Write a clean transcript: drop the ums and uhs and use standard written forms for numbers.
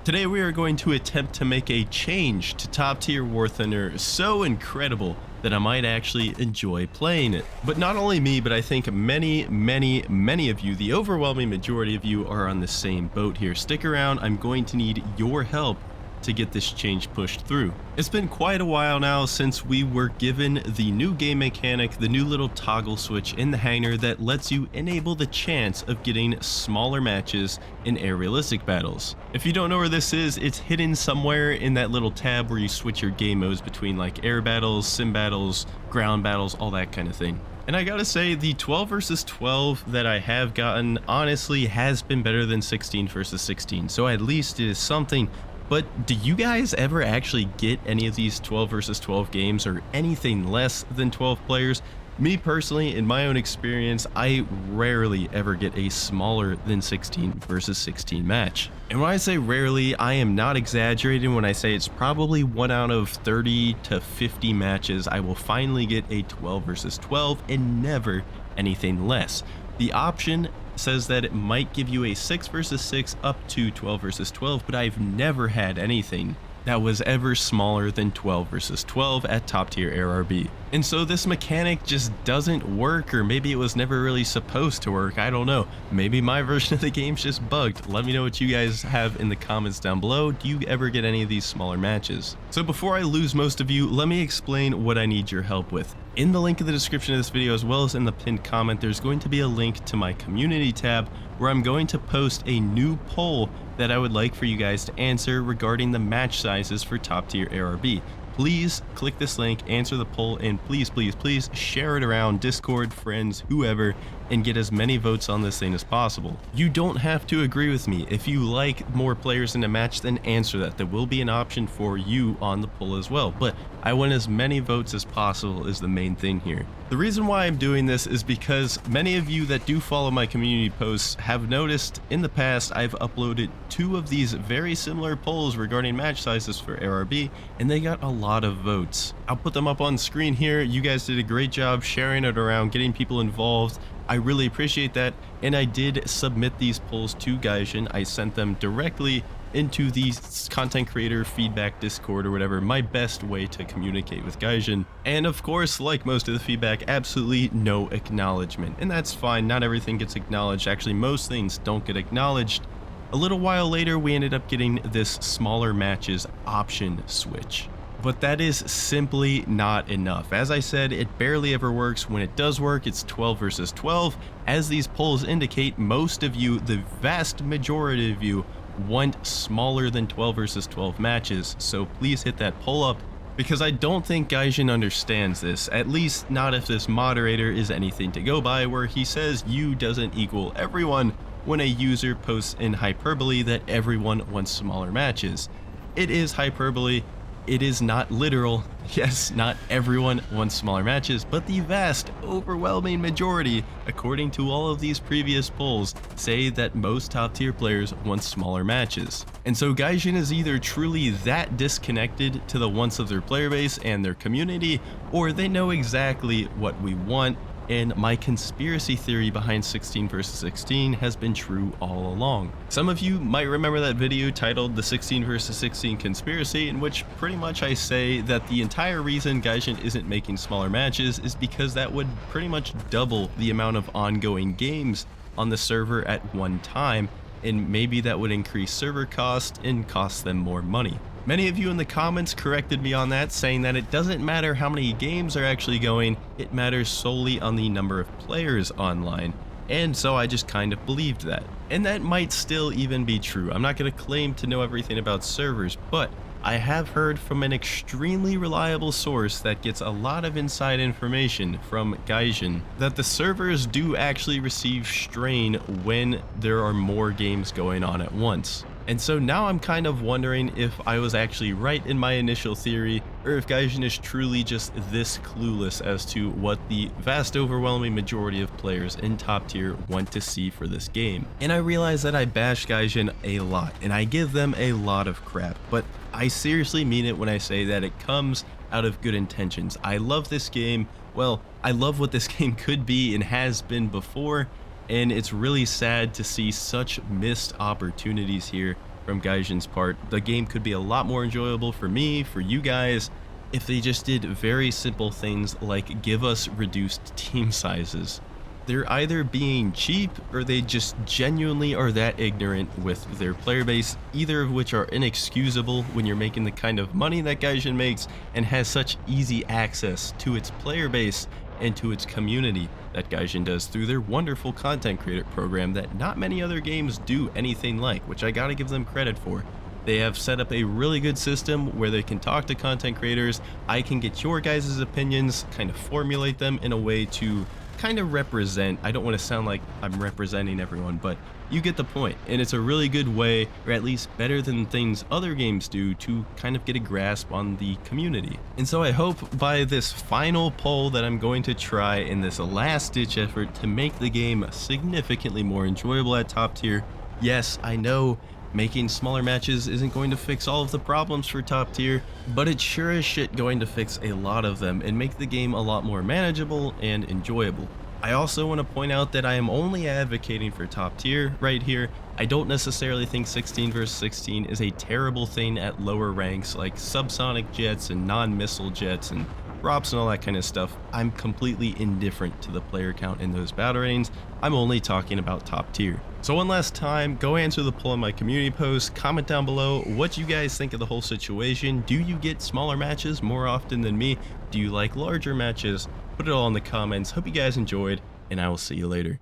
Today we are going to attempt to make a change to top tier War Thunder so incredible that I might actually enjoy playing it. But not only me, but I think many of you, the overwhelming majority of you, are on the same boat here. Stick around, I'm going to need your help to get this change pushed through. It's been quite a while now since we were given the new game mechanic, the new little toggle switch in the hangar that lets you enable the chance of getting smaller matches in air realistic battles. If you don't know where this is, it's hidden somewhere in that little tab where you switch your game modes between like air battles, sim battles, ground battles, all that kind of thing. And I gotta say, the 12 versus 12 that I have gotten honestly has been better than 16 versus 16, so at least it is something. But do you guys ever actually get any of these 12 versus 12 games or anything less than 12 players? Me personally, in my own experience, I rarely ever get a smaller than 16 versus 16 match. And when I say rarely, I am not exaggerating when I say it's probably 1 out of 30 to 50 matches I will finally get a 12 versus 12 and never anything less. The option says that it might give you a 6 versus 6 up to 12 versus 12, but I've never had anything that was ever smaller than 12 versus 12 at top tier ARB. And so this mechanic just doesn't work, or maybe it was never really supposed to work, I don't know. Maybe my version of the game's just bugged. Let me know what you guys have in the comments down below. Do you ever get any of these smaller matches? So before I lose most of you, let me explain what I need your help with. In the link in the description of this video, as well as in the pinned comment, there's going to be a link to my community tab where I'm going to post a new poll that I would like for you guys to answer regarding the match sizes for top tier ARB. Please click this link, answer the poll, and please share it around Discord, friends, whoever, and get as many votes on this thing as possible. You don't have to agree with me. If you like more players in a match, then answer that. There will be an option for you on the poll as well, but I want as many votes as possible is the main thing here. The reason why I'm doing this is because many of you that do follow my community posts have noticed in the past I've uploaded 2 of these very similar polls regarding match sizes for ARB, and they got a lot of votes. I'll put them up on screen here. You guys did a great job sharing it around, getting people involved. I really appreciate that, and I did submit these polls to Gaijin. I sent them directly into the content creator feedback Discord or whatever, my best way to communicate with Gaijin. And of course, like most of the feedback, absolutely no acknowledgement, and that's fine. Not everything gets acknowledged. Actually, most things don't get acknowledged. A little while later, we ended up getting this smaller matches option switch. But that is simply not enough. As I said, it barely ever works. When it does work, it's 12 versus 12. As these polls indicate, most of you, the vast majority of you, want smaller than 12 versus 12 matches. So please hit that poll up, because I don't think Gaijin understands this, at least not if this moderator is anything to go by, where he says you doesn't equal everyone when a user posts in hyperbole that everyone wants smaller matches. It is hyperbole. It is not literal. Yes, not everyone wants smaller matches, but the vast, overwhelming majority, according to all of these previous polls, say that most top tier players want smaller matches. And so Gaijin is either truly that disconnected to the wants of their player base and their community, or they know exactly what we want. And my conspiracy theory behind 16 versus 16 has been true all along. Some of you might remember that video titled the 16 versus 16 conspiracy, in which pretty much I say that the entire reason Gaijin isn't making smaller matches is because that would pretty much double the amount of ongoing games on the server at one time, and maybe that would increase server cost and cost them more money. Many of you in the comments corrected me on that, saying that it doesn't matter how many games are actually going, it matters solely on the number of players online. And so I just kind of believed that. And that might still even be true. I'm not going to claim to know everything about servers, but I have heard from an extremely reliable source that gets a lot of inside information from Gaijin that the servers do actually receive strain when there are more games going on at once. And so now I'm kind of wondering if I was actually right in my initial theory, or if Gaijin is truly just this clueless as to what the vast overwhelming majority of players in top tier want to see for this game. And I realize that I bash Gaijin a lot, and I give them a lot of crap, but I seriously mean it when I say that it comes out of good intentions. I love this game. Well, I love what this game could be and has been before, and it's really sad to see such missed opportunities here from Gaijin's part. The game could be a lot more enjoyable for me, for you guys, if they just did very simple things like give us reduced team sizes. They're either being cheap or they just genuinely are that ignorant with their player base, either of which are inexcusable when you're making the kind of money that Gaijin makes and has such easy access to its player base and to its community that Gaijin does through their wonderful content creator program that not many other games do anything like, which I gotta give them credit for. They have set up a really good system where they can talk to content creators. I can get your guys' opinions, kind of formulate them in a way to kind of represent. I don't want to sound like I'm representing everyone, but you get the point. And it's a really good way, or at least better than things other games do, to kind of get a grasp on the community. And so I hope by this final poll that I'm going to try in this last ditch effort to make the game significantly more enjoyable at top tier. Yes, I know making smaller matches isn't going to fix all of the problems for top tier, but it's sure as shit going to fix a lot of them and make the game a lot more manageable and enjoyable. I also want to point out that I am only advocating for top tier right here. I don't necessarily think 16 vs 16 is a terrible thing at lower ranks like subsonic jets and non-missile jets and drops and all that kind of stuff. I'm completely indifferent to the player count in those battle ratings. I'm only talking about top tier. So one last time, go answer the poll on my community post, comment down below what you guys think of the whole situation. Do you get smaller matches more often than me? Do you like larger matches? Put it all in the comments. Hope you guys enjoyed, and I will see you later.